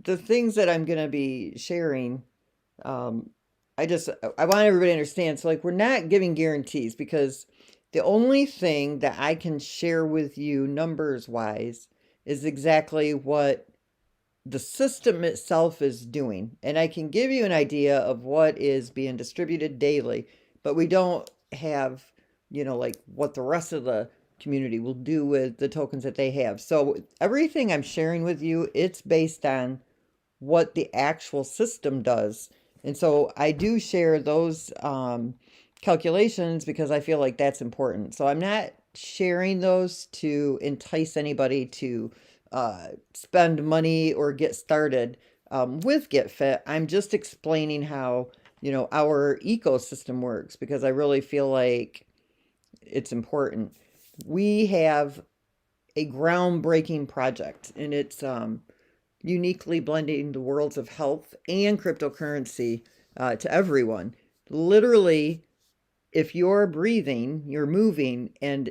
the things that I'm going to be sharing, um, I want everybody to understand. So, like, we're not giving guarantees because the only thing that I can share with you numbers wise is exactly what the system itself is doing. And I can give you an idea of what is being distributed daily, but we don't have, like what the rest of the community will do with the tokens that they have. So everything I'm sharing with you, it's based on what the actual system does. And so I do share those calculations because I feel like that's important. So I'm not sharing those to entice anybody to spend money or get started with GetFit. I'm just explaining how, our ecosystem works because I really feel like it's important. We have a groundbreaking project, and it's uniquely blending the worlds of health and cryptocurrency to everyone. Literally, if you're breathing, you're moving, and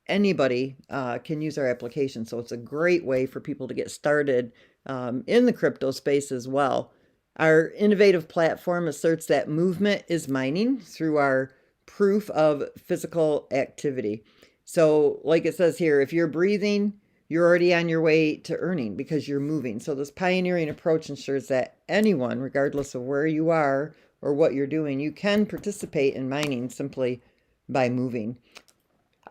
anybody can use our application. So it's a great way for people to get started in the crypto space as well. Our innovative platform asserts that movement is mining through our proof of physical activity. So, like it says here, if you're breathing, you're already on your way to earning because you're moving. So, this pioneering approach ensures that anyone, regardless of where you are or what you're doing, you can participate in mining simply by moving.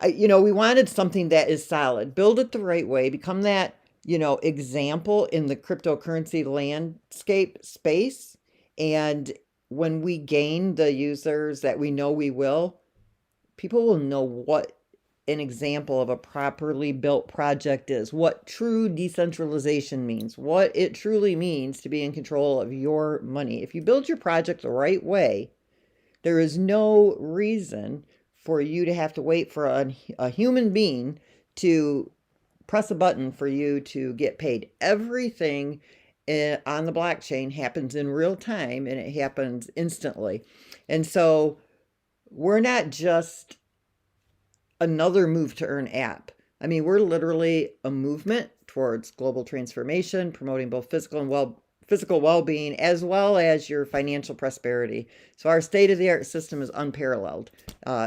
We wanted something that is solid. Build it the right way. Become that, example in the cryptocurrency landscape space. And when we gain the users that we know we will, people will know what an example of a properly built project is, what true decentralization means, what it truly means to be in control of your money. If you build your project the right way, there is no reason for you to have to wait for a human being to press a button for you to get paid. Everything on the blockchain happens in real time and it happens instantly. And so we're not just another move to earn app. I mean, we're literally a movement towards global transformation, promoting both physical well-being as well as your financial prosperity. So our state-of-the-art system is unparalleled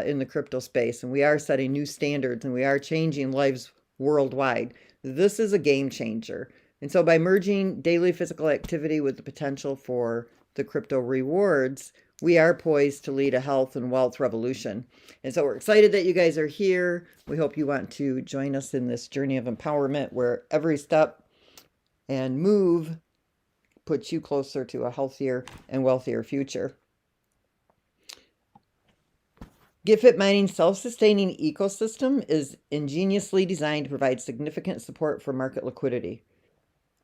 in the crypto space, and we are setting new standards and we are changing lives worldwide. This is a game changer. And so by merging daily physical activity with the potential for the crypto rewards, we are poised to lead a health and wealth revolution. And so we're excited that you guys are here. We hope you want to join us in this journey of empowerment where every step and move puts you closer to a healthier and wealthier future. GetFit Mining's self-sustaining ecosystem is ingeniously designed to provide significant support for market liquidity.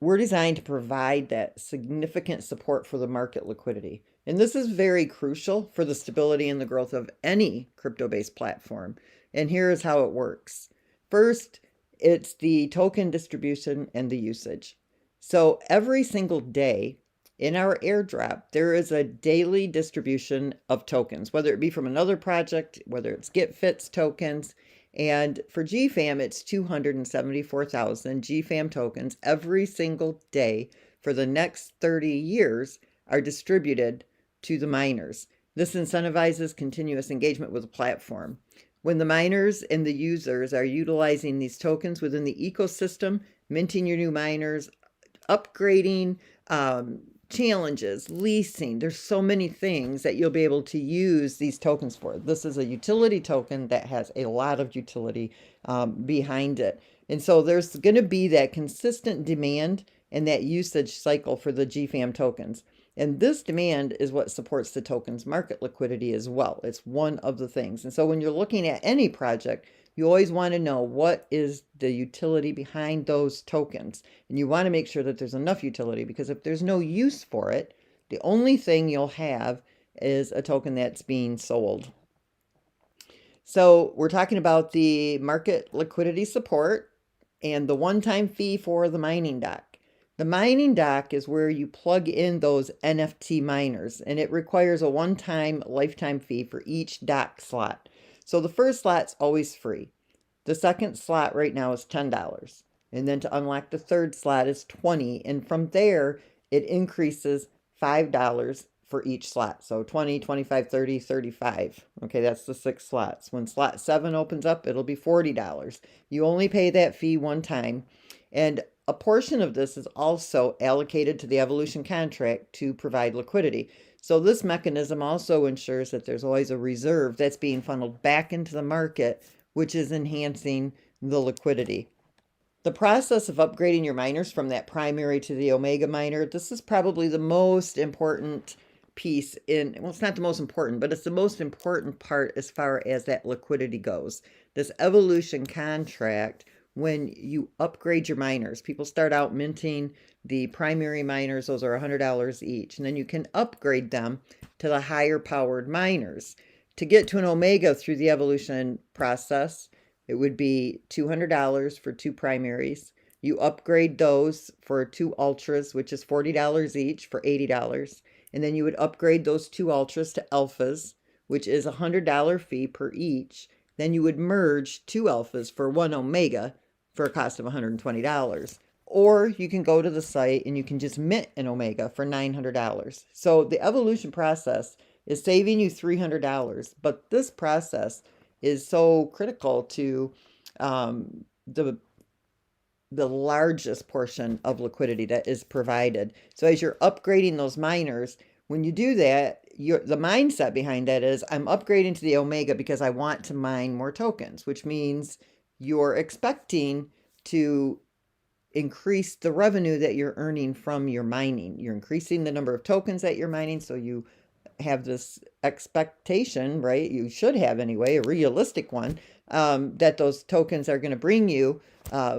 We're designed to provide that significant support for the market liquidity. And this is very crucial for the stability and the growth of any crypto-based platform. And here is how it works. First, it's the token distribution and the usage. So every single day in our airdrop, there is a daily distribution of tokens, whether it be from another project, whether it's GetFit's tokens. And for GFAM, it's 274,000 GFAM tokens every single day for the next 30 years are distributed to the miners. This incentivizes continuous engagement with the platform. When the miners and the users are utilizing these tokens within the ecosystem, minting your new miners, upgrading, challenges, leasing. There's so many things that you'll be able to use these tokens for. This is a utility token that has a lot of utility behind it. And so there's going to be that consistent demand and that usage cycle for the GFAM tokens. And this demand is what supports the token's market liquidity as well. It's one of the things. And so when you're looking at any project, you always want to know what is the utility behind those tokens. And you want to make sure that there's enough utility, because if there's no use for it, the only thing you'll have is a token that's being sold. So we're talking about the market liquidity support and the one-time fee for the mining dock. The mining dock is where you plug in those NFT miners, and it requires a one-time lifetime fee for each dock slot. So the first slot's always free. The second slot right now is $10. And then to unlock the third slot is $20. And from there, it increases $5 for each slot. So 20, 25, 30, 35. Okay, that's the 6 slots. When slot 7 opens up, it'll be $40. You only pay that fee one time. And a portion of this is also allocated to the evolution contract to provide liquidity. So this mechanism also ensures that there's always a reserve that's being funneled back into the market, which is enhancing the liquidity. The process of upgrading your miners from that primary to the Omega miner, this is probably the most important piece in, well, it's not the most important, but it's the most important part as far as that liquidity goes. This evolution contract, when you upgrade your miners, people start out minting the primary miners, those are $100 each, and then you can upgrade them to the higher powered miners. To get to an Omega through the evolution process, it would be $200 for 2 primaries. You upgrade those for 2 ultras, which is $40 each for $80. And then you would upgrade those 2 ultras to alphas, which is a $100 fee per each. Then you would merge 2 alphas for 1 Omega for a cost of $120. Or you can go to the site and you can just mint an Omega for $900. So the evolution process is saving you $300, but this process is so critical to the largest portion of liquidity that is provided. So as you're upgrading those miners, when you do that, the mindset behind that is, I'm upgrading to the Omega because I want to mine more tokens, which means you're expecting to increase the revenue that you're earning from your mining. You're increasing the number of tokens that you're mining, so you have this expectation, right? You should have anyway, a realistic one, that those tokens are going to bring you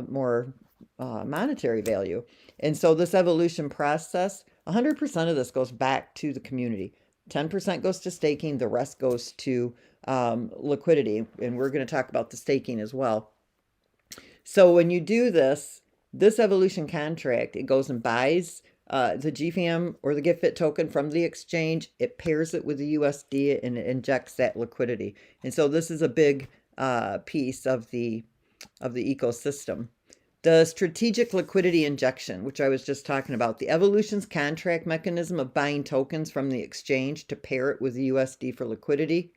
more monetary value. And so this evolution process, 100% of this goes back to the community. 10% goes to staking, the rest goes to liquidity. And we're going to talk about the staking as well. So when you do this evolution contract, it goes and buys the GFAM or the GetFit token from the exchange. It pairs it with the USD and it injects that liquidity. And so this is a big piece of the ecosystem. The strategic liquidity injection, which I was just talking about, the evolution's contract mechanism of buying tokens from the exchange to pair it with the USD for liquidity,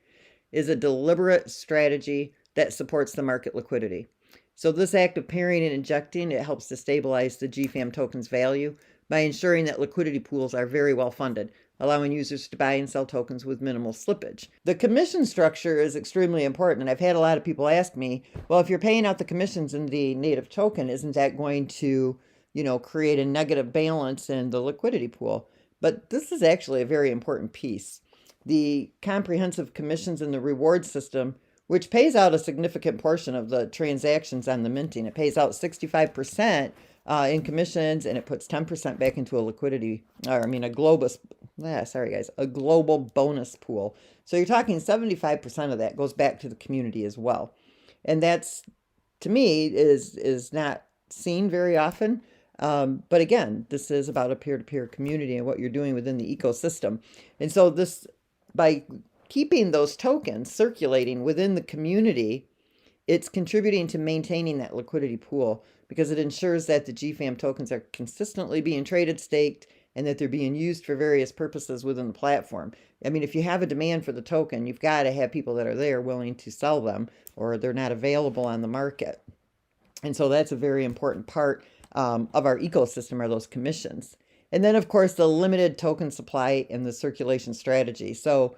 is a deliberate strategy that supports the market liquidity. So this act of pairing and injecting, it helps to stabilize the GFAM token's value by ensuring that liquidity pools are very well funded, allowing users to buy and sell tokens with minimal slippage. The commission structure is extremely important, and I've had a lot of people ask me, well, if you're paying out the commissions in the native token, isn't that going to, create a negative balance in the liquidity pool? But this is actually a very important piece. The comprehensive commissions in the reward system, which pays out a significant portion of the transactions on the minting. It pays out 65% in commissions, and it puts 10% back into a global bonus pool. So you're talking 75% of that goes back to the community as well. And that's, to me, is not seen very often. But again, this is about a peer-to-peer community and what you're doing within the ecosystem. And so this, by keeping those tokens circulating within the community, it's contributing to maintaining that liquidity pool because it ensures that the GFAM tokens are consistently being traded, staked, and that they're being used for various purposes within the platform. I mean, if you have a demand for the token, you've got to have people that are there willing to sell them, or they're not available on the market. And so that's a very important part of our ecosystem, are those commissions. And then, of course, the limited token supply and the circulation strategy. So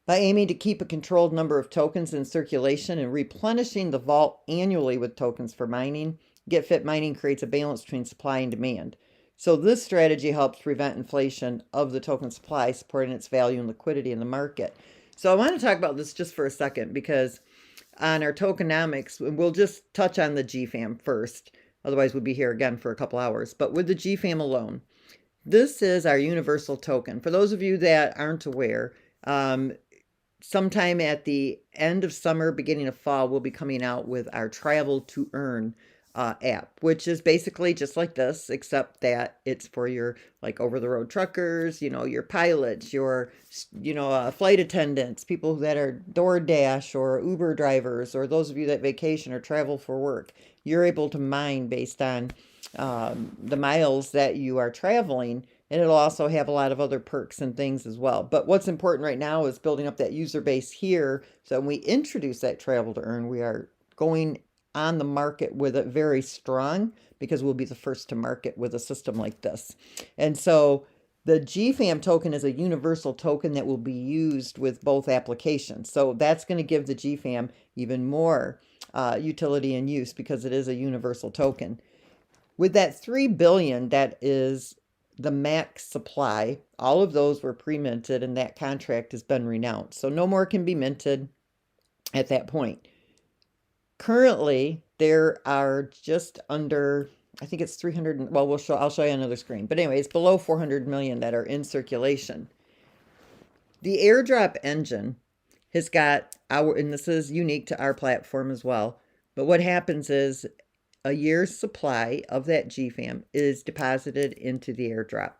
by aiming to keep a controlled number of tokens in circulation and replenishing the vault annually with tokens for mining, GetFit Mining creates a balance between supply and demand. So this strategy helps prevent inflation of the token supply, supporting its value and liquidity in the market. So I want to talk about this just for a second, because on our tokenomics, we'll just touch on the GFAM first. Otherwise, we'll be here again for a couple hours. But with the GFAM alone, this is our universal token. For those of you that aren't aware, sometime at the end of summer, beginning of fall, we'll be coming out with our Travel to Earn app, which is basically just like this, except that it's for your over-the-road truckers, your pilots, your flight attendants, people that are DoorDash or Uber drivers, or those of you that vacation or travel for work. You're able to mine based on the miles that you are traveling, and it'll also have a lot of other perks and things as well. But what's important right now is building up that user base here. So when we introduce that travel to earn, we are going on the market with it very strong because we'll be the first to market with a system like this. And so the GFAM token is a universal token that will be used with both applications. So that's going to give the GFAM even more utility and use because it is a universal token. With that 3 billion, that is the max supply. All of those were pre-minted and that contract has been renounced. So no more can be minted at that point. Currently, there are just under, I think it's 300, well, I'll show you on another screen. But anyway, it's below 400 million that are in circulation. The airdrop engine has got and this is unique to our platform as well, but what happens is a year's supply of that GFAM is deposited into the airdrop.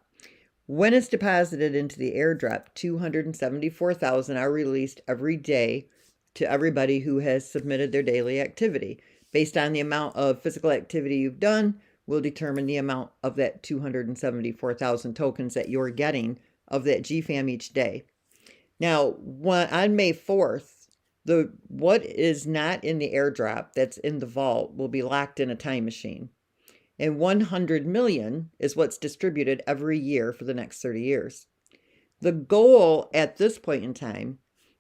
When it's deposited into the airdrop, 274,000 are released every day to everybody who has submitted their daily activity. Based on the amount of physical activity you've done, will determine the amount of that 274,000 tokens that you're getting of that GFAM each day. Now, on May 4th, what is not in the airdrop that's in the vault will be locked in a time machine. And 100 million is what's distributed every year for the next 30 years. The goal at this point in time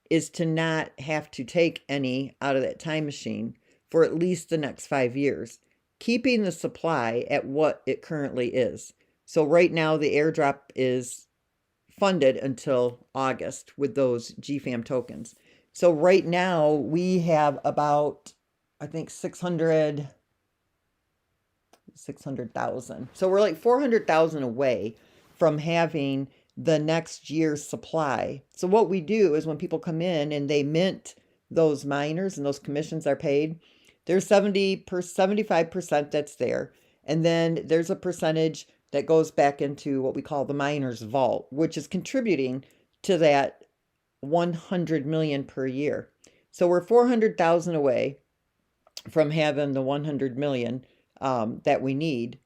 is to not have to take any out of that time machine for at least the next 5 years, keeping the supply at what it currently is. So right now the airdrop is funded until August with those GFAM tokens. So right now we have about, I think 600,000. So we're like 400,000 away from having the next year's supply. So what we do is when people come in and they mint those miners and those commissions are paid, there's 75% that's there. And then there's a percentage that goes back into what we call the miner's vault, which is contributing to that 100 million per year. So we're 400,000 away from having the 100 million that we need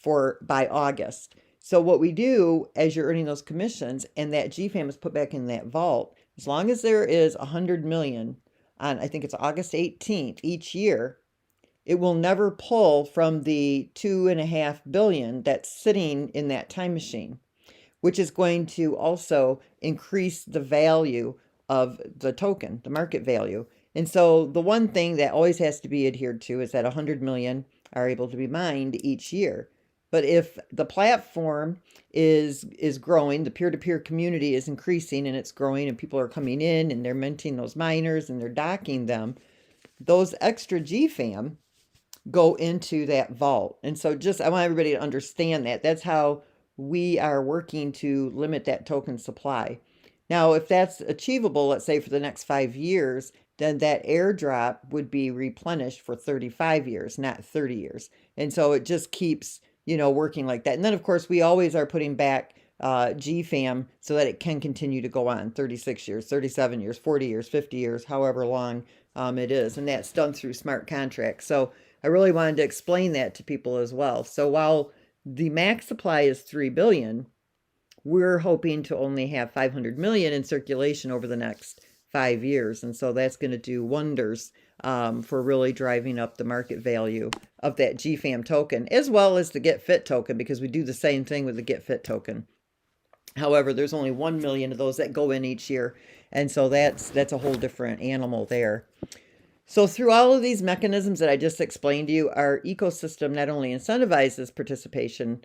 by August. So what we do as you're earning those commissions and that GFAM is put back in that vault, as long as there is 100 million on, I think it's August 18th each year, it will never pull from the 2.5 billion that's sitting in that time machine, which is going to also increase the value of the token, the market value. And so the one thing that always has to be adhered to is that 100 million are able to be mined each year. But if the platform is growing, the peer-to-peer community is increasing and it's growing and people are coming in and they're minting those miners and they're docking them, those extra GFAM go into that vault. And so I want everybody to understand that. That's how we are working to limit that token supply. Now, if that's achievable, let's say for the next 5 years, then that airdrop would be replenished for 35 years, not 30 years. And so it just keeps, working like that. And then, of course, we always are putting back GFAM so that it can continue to go on 36 years, 37 years, 40 years, 50 years, however long it is. And that's done through smart contracts. So I really wanted to explain that to people as well. So while the max supply is 3 billion, we're hoping to only have 500 million in circulation over the next 5 years. And so that's going to do wonders for really driving up the market value of that GFAM token, as well as the GetFit token, because we do the same thing with the GetFit token. However, there's only 1 million of those that go in each year. And so that's a whole different animal there. So through all of these mechanisms that I just explained to you, our ecosystem not only incentivizes participation,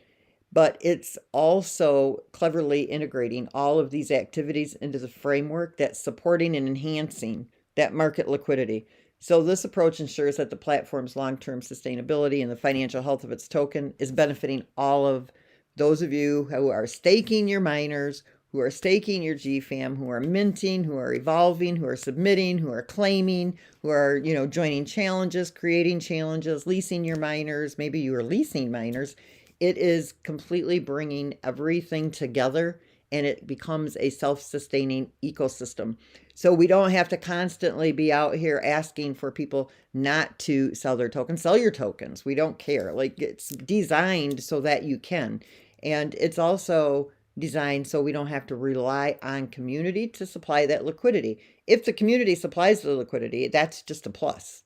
but it's also cleverly integrating all of these activities into the framework that's supporting and enhancing that market liquidity. So this approach ensures that the platform's long-term sustainability and the financial health of its token is benefiting all of those of you who are staking your miners, who are staking your GFAM, who are minting, who are evolving, who are submitting, who are claiming, who are, joining challenges, creating challenges, leasing your miners. Maybe you are leasing miners. It is completely bringing everything together and it becomes a self-sustaining ecosystem. So we don't have to constantly be out here asking for people not to sell their tokens. Sell your tokens. We don't care. Like, it's designed so that you can. And it's also designed so we don't have to rely on community to supply that liquidity. If the community supplies the liquidity, that's just a plus.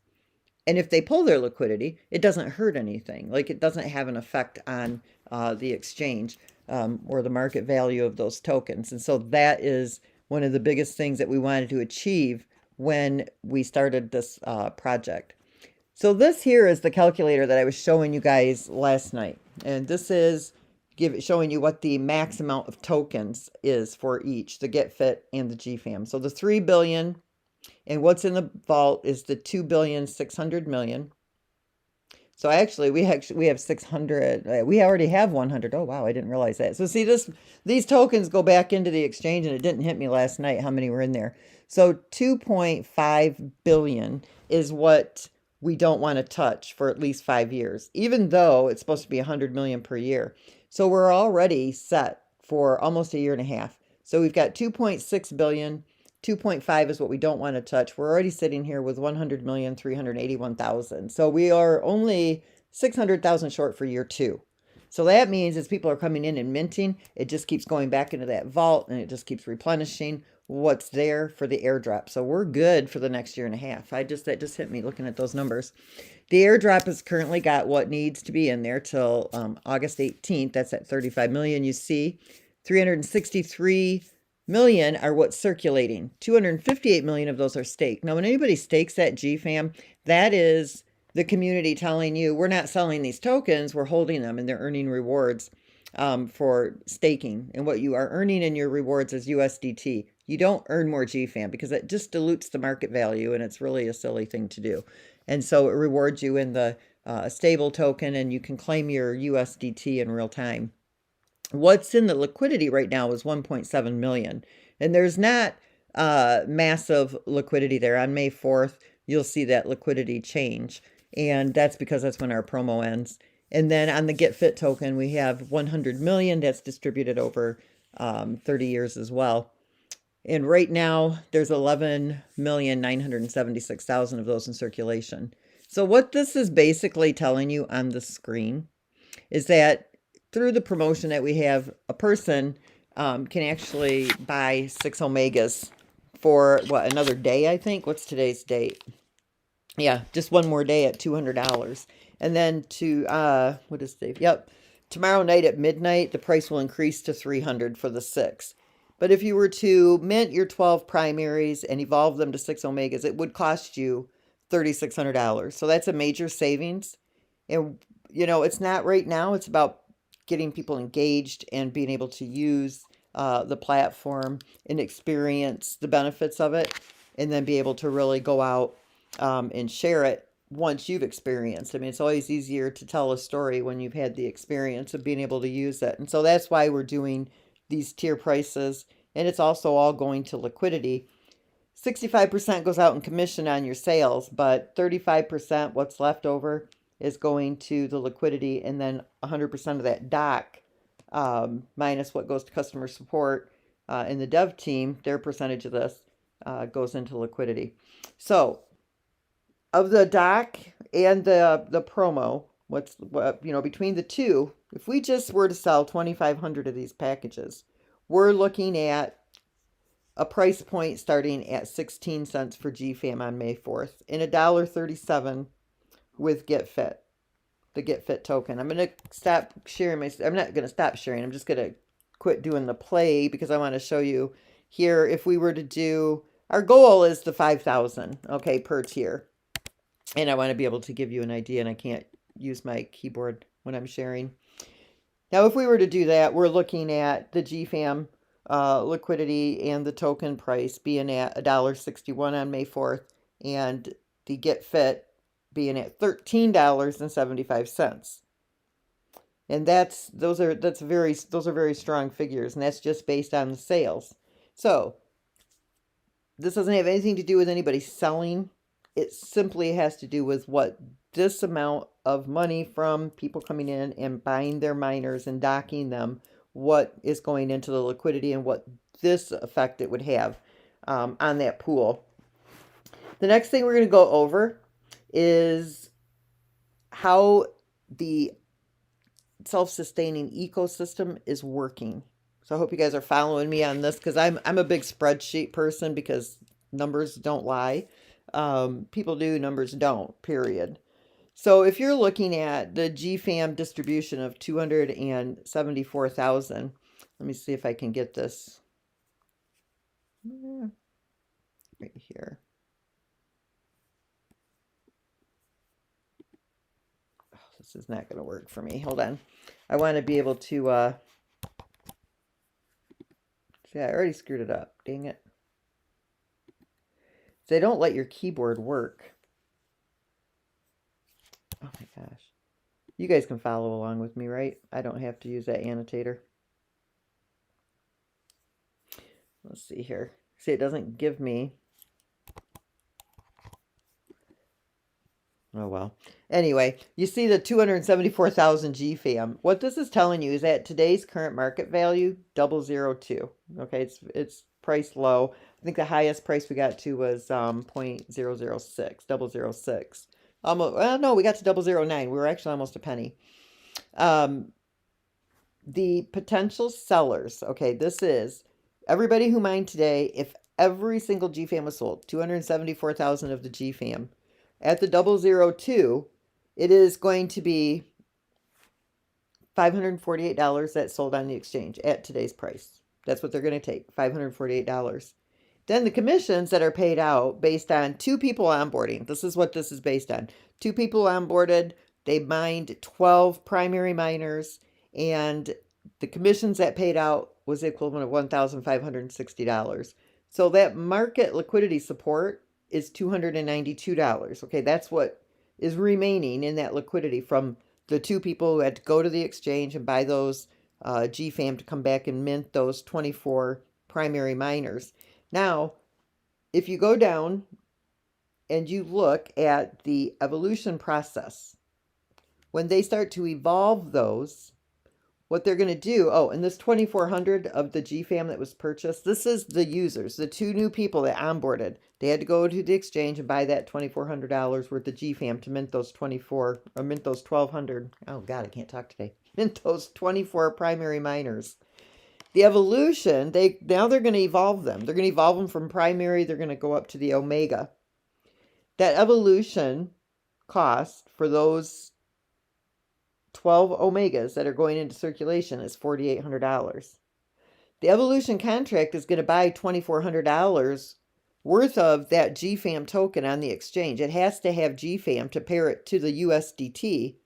And if they pull their liquidity, it doesn't hurt anything. Like it doesn't have an effect on the exchange or the market value of those tokens. And so that is one of the biggest things that we wanted to achieve when we started this project. So this here is the calculator that I was showing you guys last night. And this is showing you what the max amount of tokens is for each, the GetFit and the GFAM. So the 3 billion and what's in the vault is the 2,600,000,000. So we have 600. We already have 100. Oh wow, I didn't realize that. So see these tokens go back into the exchange, and it didn't hit me last night how many were in there. So 2.5 billion is what we don't want to touch for at least 5 years, even though it's supposed to be 100 million per year. So we're already set for almost a year and a half. So we've got 2.6 billion. 2.5 is what we don't want to touch. We're already sitting here with 100,381,000. So we are only 600,000 short for year 2. So that means as people are coming in and minting, it just keeps going back into that vault and it just keeps replenishing what's there for the airdrop. So we're good for the next year and a half. That just hit me looking at those numbers. The airdrop has currently got what needs to be in there till August 18th. That's at 35 million. You see 363 million are what's circulating. 258 million of those are staked. Now, when anybody stakes that GFAM, that is the community telling you, we're not selling these tokens, we're holding them, and they're earning rewards for staking. And what you are earning in your rewards is USDT. You don't earn more GFAM because it just dilutes the market value, and it's really a silly thing to do. And so it rewards you in the stable token, and you can claim your USDT in real time. What's in the liquidity right now is 1.7 million. And there's not massive liquidity there. On May 4th, you'll see that liquidity change. And that's because that's when our promo ends. And then on the GetFit token, we have 100 million that's distributed over 30 years as well. And right now, there's 11,976,000 of those in circulation. So what this is basically telling you on the screen is that through the promotion that we have, a person can actually buy 6 Omegas for, what, another day, I think? What's today's date? Yeah, just one more day at $200. And then what is today? Yep, tomorrow night at midnight, the price will increase to $300 for the 6. But if you were to mint your 12 primaries and evolve them to 6 Omegas, it would cost you $3,600. So that's a major savings. And, it's not right now. It's about getting people engaged and being able to use the platform and experience the benefits of it, and then be able to really go out and share it once you've experienced. I mean, it's always easier to tell a story when you've had the experience of being able to use it. And so that's why we're doing these tier prices, and it's also all going to liquidity. 65% goes out in commission on your sales, but 35%, what's left over, is going to the liquidity, and then 100% of that doc, minus what goes to customer support and the dev team, their percentage of this goes into liquidity. So of the doc and the promo, between the two, if we just were to sell 2,500 of these packages, we're looking at a price point starting at 16 cents for GFAM on May 4th and $1.37 with GetFit, the GetFit token. I'm going to stop sharing I'm not going to stop sharing. I'm just going to quit doing the play because I want to show you here. If we were to do, our goal is the 5,000, okay, per tier. And I want to be able to give you an idea, and I can't use my keyboard when I'm sharing. Now, if we were to do that, we're looking at the GFAM liquidity and the token price being at $1.61 on May 4th, and the GetFit being at $13.75. And those are very strong figures, and that's just based on the sales. So this doesn't have anything to do with anybody selling. It simply has to do with what this amount of money from people coming in and buying their miners and docking them, what is going into the liquidity and what this effect it would have on that pool. The next thing we're going to go over is how the self-sustaining ecosystem is working. So I hope you guys are following me on this, because I'm a big spreadsheet person, because numbers don't lie. People do, numbers don't, period. So if you're looking at the GFAM distribution of 274,000, let me see if I can get this right here. Oh, this is not going to work for me. Hold on. I want to be able to, see, I already screwed it up. Dang it. They don't let your keyboard work. Oh my gosh. You guys can follow along with me, right? I don't have to use that annotator. Let's see here. See, it doesn't give me. Oh, well. Anyway, you see the 274,000 GFAM. What this is telling you is that today's current market value, 002. Okay, it's priced low. I think the highest price we got to was 0.006, 006. Almost, well, no, we got to 009. We were actually almost a penny. The potential sellers, okay, this is everybody who mined today. If every single GFAM was sold, 274,000 of the GFAM, at the 002, it is going to be $548 that's sold on the exchange at today's price. That's what they're going to take, $548. Then the commissions that are paid out based on 2 people onboarding. This is what this is based on. 2 people onboarded. They mined 12 primary miners, and the commissions that paid out was the equivalent of $1,560. So that market liquidity support is $292. Okay, that's what is remaining in that liquidity from the 2 people who had to go to the exchange and buy those GFAM to come back and mint those 24 primary miners. Now, if you go down and you look at the evolution process, when they start to evolve those, what they're going to do, oh, and this 2,400 of the GFAM that was purchased, this is the users, the 2 new people that onboarded. They had to go to the exchange and buy that $2,400 worth of GFAM to mint those 24, or mint those 1,200. Oh God, I can't talk today. Mint those 24 primary miners. The evolution, now they're going to evolve them. They're going to evolve them from primary. They're going to go up to the omega. That evolution cost for those 12 omegas that are going into circulation is $4,800. The evolution contract is going to buy $2,400 worth of that GFAM token on the exchange. It has to have GFAM to pair it to the USDT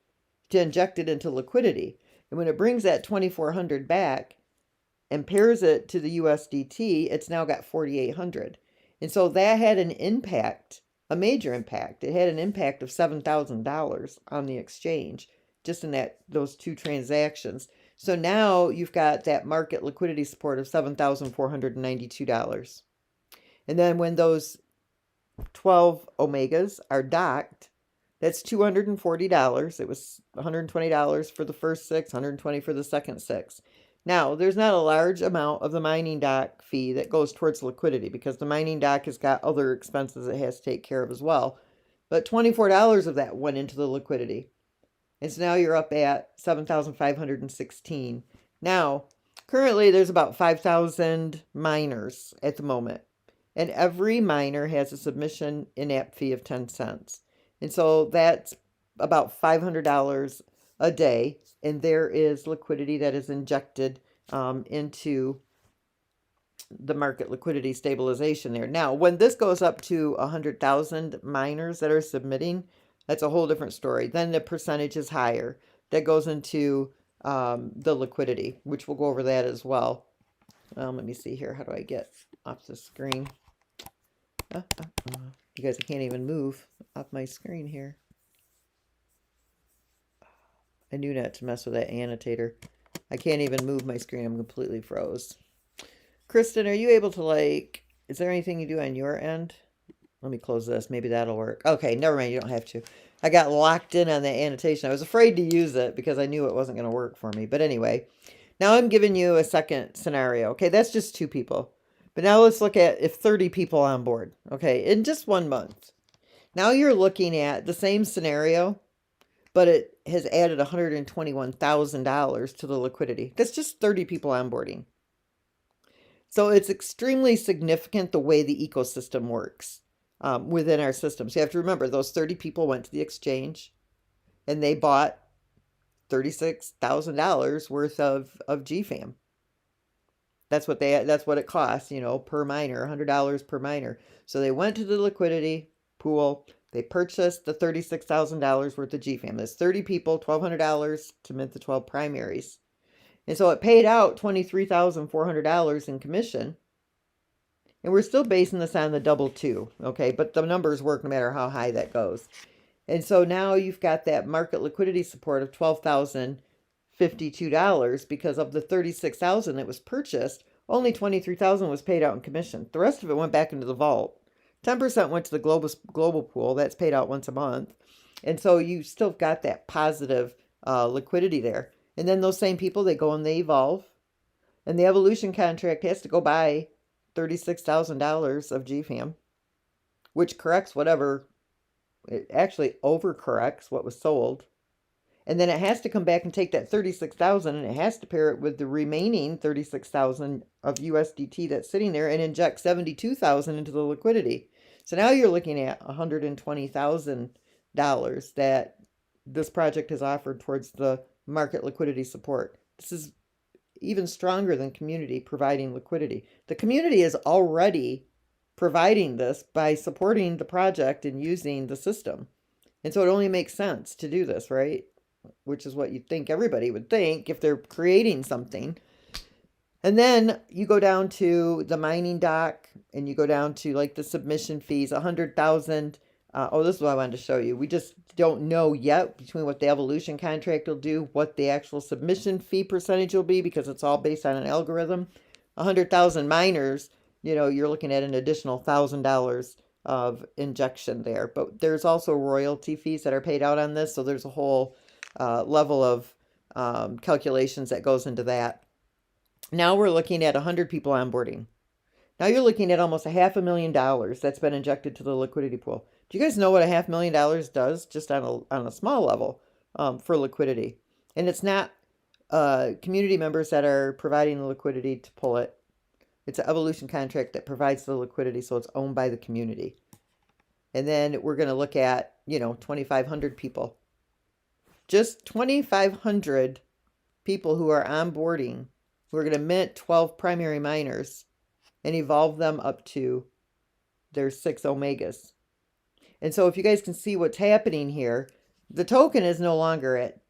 to inject it into liquidity. And when it brings that 2,400 back and pairs it to the USDT, it's now got 4,800. And so that had an impact, a major impact. It had an impact of $7,000 on the exchange, just in those 2 transactions. So now you've got that market liquidity support of $7,492. And then when those 12 omegas are docked, that's $240. It was $120 for the first 6, $120 for the second 6. Now, there's not a large amount of the mining dock fee that goes towards liquidity, because the mining dock has got other expenses it has to take care of as well. But $24 of that went into the liquidity. And so now you're up at 7,516. Now, currently there's about 5,000 miners at the moment. And every miner has a submission in-app fee of 10 cents. And so that's about $500 a day. And there is liquidity that is injected into the market liquidity stabilization there. Now, when this goes up to 100,000 miners that are submitting, that's a whole different story. Then the percentage is higher. That goes into the liquidity, which we'll go over that as well. Let me see here. How do I get off the screen? You guys, I can't even move off my screen here. I knew not to mess with that annotator. I can't even move my screen. I'm completely froze. Kristen, are you able to, like, is there anything you do on your end? Let me close this. Maybe that'll work. Okay, never mind. You don't have to. I got locked in on that annotation. I was afraid to use it because I knew it wasn't going to work for me. But anyway, now I'm giving you a second scenario. Okay, that's just 2 people. But now let's look at if 30 people on board. Okay, in just 1 month. Now you're looking at the same scenario, but it has added $121,000 to the liquidity. That's just 30 people onboarding. So it's extremely significant the way the ecosystem works within our system. So you have to remember those 30 people went to the exchange and they bought $36,000 worth of GFAM. That's what it costs, per miner, $100 per miner. So they went to the liquidity pool, they purchased the $36,000 worth of GFAM. There's 30 people, $1,200 to mint the 12 primaries. And so it paid out $23,400 in commission. And we're still basing this on the double two, okay? But the numbers work no matter how high that goes. And so now you've got that market liquidity support of $12,052 because of the $36,000 that was purchased, only $23,000 was paid out in commission. The rest of it went back into the vault. 10% went to the global pool. That's paid out once a month. And so you still got that positive liquidity there. And then those same people, they go and they evolve. And the evolution contract has to go buy $36,000 of GFAM, which corrects whatever, it actually overcorrects what was sold. And then it has to come back and take that 36,000 and it has to pair it with the remaining 36,000 of USDT that's sitting there and inject 72,000 into the liquidity. So now you're looking at $120,000 that this project has offered towards the market liquidity support. This is even stronger than community providing liquidity. The community is already providing this by supporting the project and using the system. And so it only makes sense to do this, right? Which is what you'd think everybody would think if they're creating something. And then you go down to the mining doc and you go down to like the submission fees, 100,000. This is what I wanted to show you. We just don't know yet between what the evolution contract will do, what the actual submission fee percentage will be, because it's all based on an algorithm. 100,000 miners, you're looking at an additional $1,000 of injection there. But there's also royalty fees that are paid out on this. So there's a whole level of calculations that goes into that. Now we're looking at 100 people onboarding. Now you're looking at almost $500,000 that's been injected to the liquidity pool. Do you guys know what $500,000 does just on a small level for liquidity? And it's not community members that are providing the liquidity to pull it. It's an evolution contract that provides the liquidity, so it's owned by the community. And then we're going to look at, 2,500 people. Just 2,500 people who are onboarding, who are going to mint 12 primary miners and evolve them up to their 6 omegas. And so if you guys can see what's happening here, the token is no longer at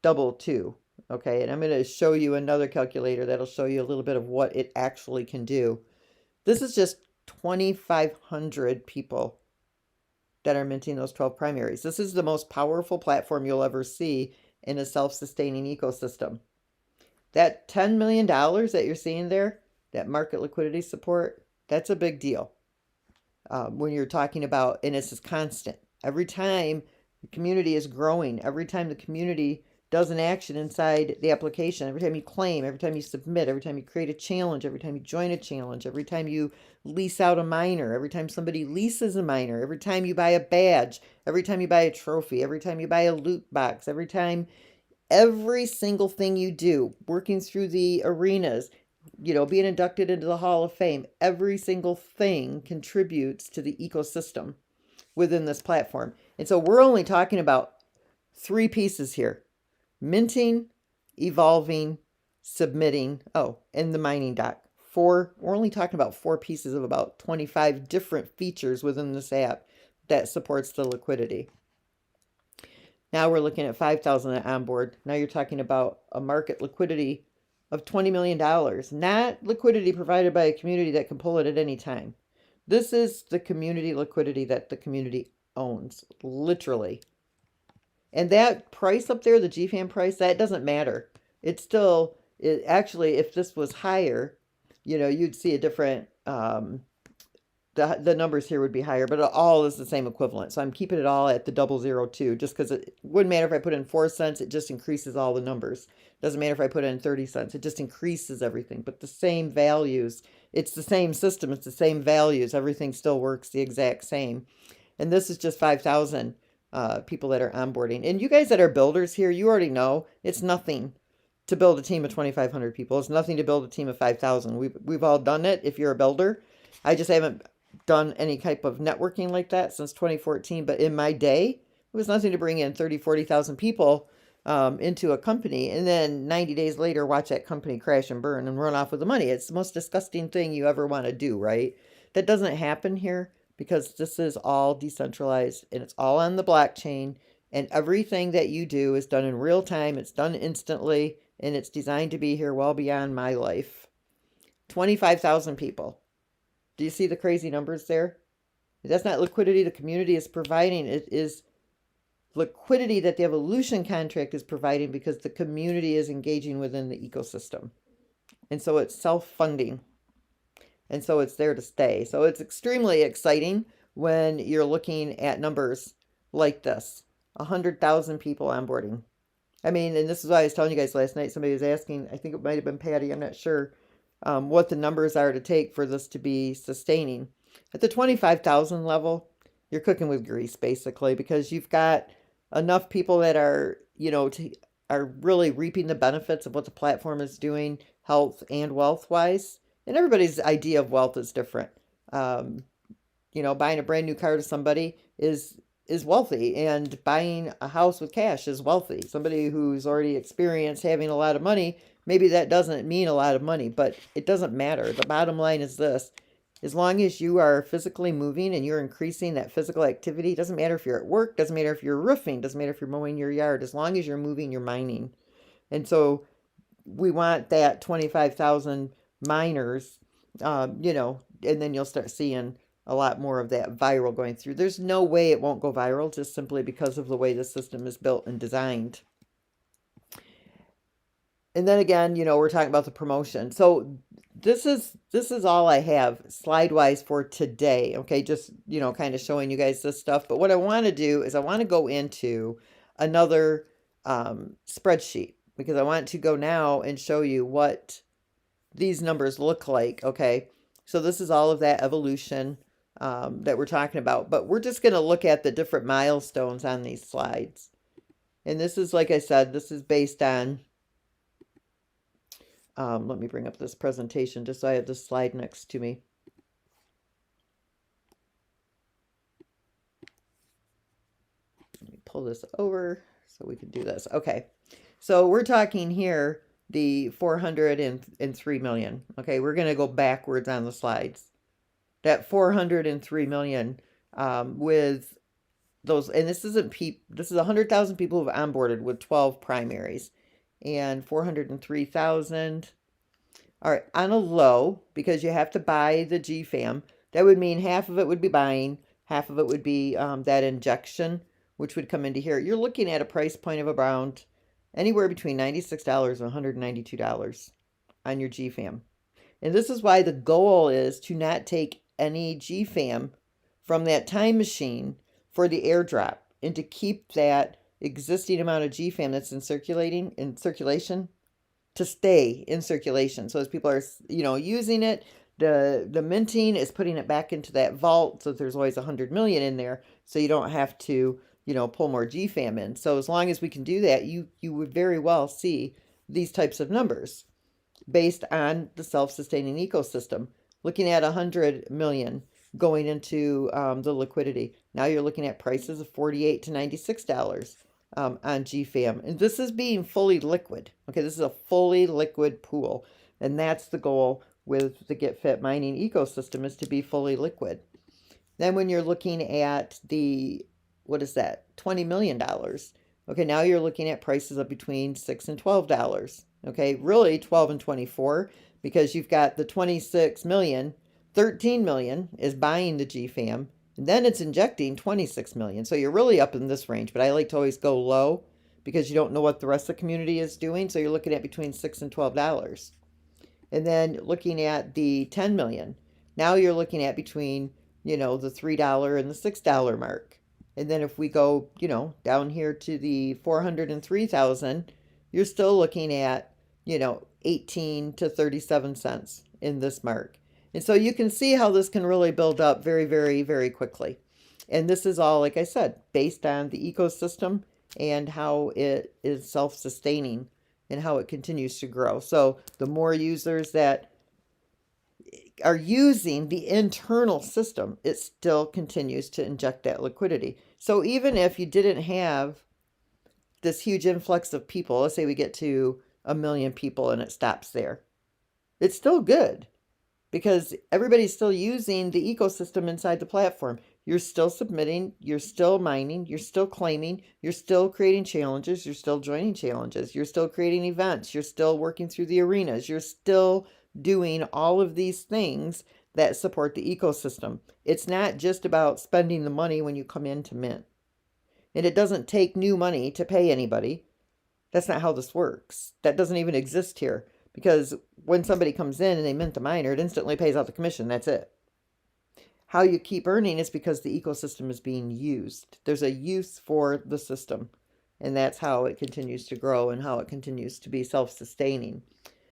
double two. Okay, and I'm going to show you another calculator that'll show you a little bit of what it actually can do. This is just 2,500 people that are minting those 12 primaries. This is the most powerful platform you'll ever see in a self-sustaining ecosystem. That $10 million that you're seeing there, that market liquidity support, that's a big deal. When you're talking about, and this is constant. Every time the community is growing, every time the community does an action inside the application, every time you claim, every time you submit, every time you create a challenge, every time you join a challenge, every time you lease out a miner, every time somebody leases a miner, every time you buy a badge, every time you buy a trophy, every time you buy a loot box, every single thing you do, working through the arenas, being inducted into the Hall of Fame, every single thing contributes to the ecosystem within this platform. And so we're only talking about 3 pieces here: minting, evolving, submitting, and the mining doc. We're only talking about 4 pieces of about 25 different features within this app that supports the liquidity. Now we're looking at 5,000 on board. Now you're talking about a market liquidity of $20 million, not liquidity provided by a community that can pull it at any time. This is the community liquidity that the community owns, literally. And that price up there, the GFAM price, that doesn't matter. It's still, actually, if this was higher, you'd see a different, the numbers here would be higher, but it all is the same equivalent. So I'm keeping it all at the 002, just because it wouldn't matter if I put in 4 cents, it just increases all the numbers. Doesn't matter if I put in 30 cents, it just increases everything. But the same values, it's the same system, it's the same values, everything still works the exact same. And this is just 5,000 people that are onboarding. And you guys that are builders here, you already know it's nothing to build a team of 2,500 people. It's nothing to build a team of 5,000. We've all done it if you're a builder. I just haven't done any type of networking like that since 2014. But in my day, it was nothing to bring in 30, 40,000 people into a company and then 90 days later watch that company crash and burn and run off with the money. It's the most disgusting thing you ever want to do, right? That doesn't happen here because this is all decentralized and it's all on the blockchain, and everything that you do is done in real time. It's done instantly, and it's designed to be here well beyond my life. 25,000 people. Do you see the crazy numbers there? That's not liquidity the community is providing. It is liquidity that the evolution contract is providing because the community is engaging within the ecosystem. And so it's self-funding. And so it's there to stay. So it's extremely exciting when you're looking at numbers like this. 100,000 people onboarding. I mean, and this is what I was telling you guys last night. Somebody was asking, I think it might have been Patty, I'm not sure, what the numbers are to take for this to be sustaining. At the 25,000 level, you're cooking with grease, basically, because you've got enough people that are, are really reaping the benefits of what the platform is doing, health and wealth wise. And everybody's idea of wealth is different. Buying a brand new car to somebody is wealthy, and buying a house with cash is wealthy. Somebody who's already experienced having a lot of money, maybe that doesn't mean a lot of money, but it doesn't matter. The bottom line is this: as long as you are physically moving and you're increasing that physical activity, doesn't matter if you're at work, doesn't matter if you're roofing, doesn't matter if you're mowing your yard, as long as you're moving, you're mining. And so we want that 25,000 miners, and then you'll start seeing a lot more of that viral going through. There's no way it won't go viral just simply because of the way the system is built and designed. And then again, we're talking about the promotion. So this is all I have slide wise for today. Okay, just kind of showing you guys this stuff. But what I want to do is I want to go into another spreadsheet, because I want to go now and show you what these numbers look like. Okay, so this is all of that evolution that we're talking about, but we're just going to look at the different milestones on these slides. And this is, like I said, this is based on, let me bring up this presentation just so I have this slide next to me. Let me pull this over so we can do this. Okay, so we're talking here the 403 million. Okay, we're going to go backwards on the slides. That 403 million with those, and this isn't this is 100,000 people who've onboarded with 12 primaries, and 403,000 are on a low because you have to buy the GFAM. That would mean half of it would be buying, half of it would be that injection, which would come into here. You're looking at a price point of around anywhere between $96 and $192 on your GFAM. And this is why the goal is to not take any GFAM from that time machine for the airdrop, and to keep that existing amount of GFAM that's in circulation to stay in circulation. So as people are, using it, the minting is putting it back into that vault, so there's always 100 million in there, so you don't have to, pull more GFAM in. So as long as we can do that, you would very well see these types of numbers based on the self-sustaining ecosystem. Looking at 100 million going into the liquidity. Now you're looking at prices of $48 to $96 on GFAM. And this is being fully liquid. Okay, this is a fully liquid pool. And that's the goal with the GetFit Mining ecosystem, is to be fully liquid. Then when you're looking at the, what is that, $20 million. Okay, now you're looking at prices of between $6 and $12. Okay, really 12 and 24, because you've got the 26 million, 13 million is buying the GFAM, and then it's injecting 26 million. So you're really up in this range, but I like to always go low because you don't know what the rest of the community is doing. So you're looking at between $6 and $12. And then looking at the 10 million, now you're looking at between, the $3 and the $6 mark. And then if we go, down here to the 403,000, you're still looking at, 18 to 37 cents in this mark. And so you can see how this can really build up very, very, very quickly. And this is all, like I said, based on the ecosystem and how it is self-sustaining and how it continues to grow. So the more users that are using the internal system, it still continues to inject that liquidity. So even if you didn't have this huge influx of people, let's say we get to 1 million people and it stops there, it's still good because everybody's still using the ecosystem inside the platform. You're still submitting, you're still mining, you're still claiming, you're still creating challenges, you're still joining challenges, you're still creating events, you're still working through the arenas, you're still doing all of these things that support the ecosystem. It's not just about spending the money when you come in to mint. And it doesn't take new money to pay anybody. That's not how this works. That doesn't even exist here. Because when somebody comes in and they mint the miner, it instantly pays out the commission. That's it. How you keep earning is because the ecosystem is being used. There's a use for the system. And that's how it continues to grow and how it continues to be self-sustaining.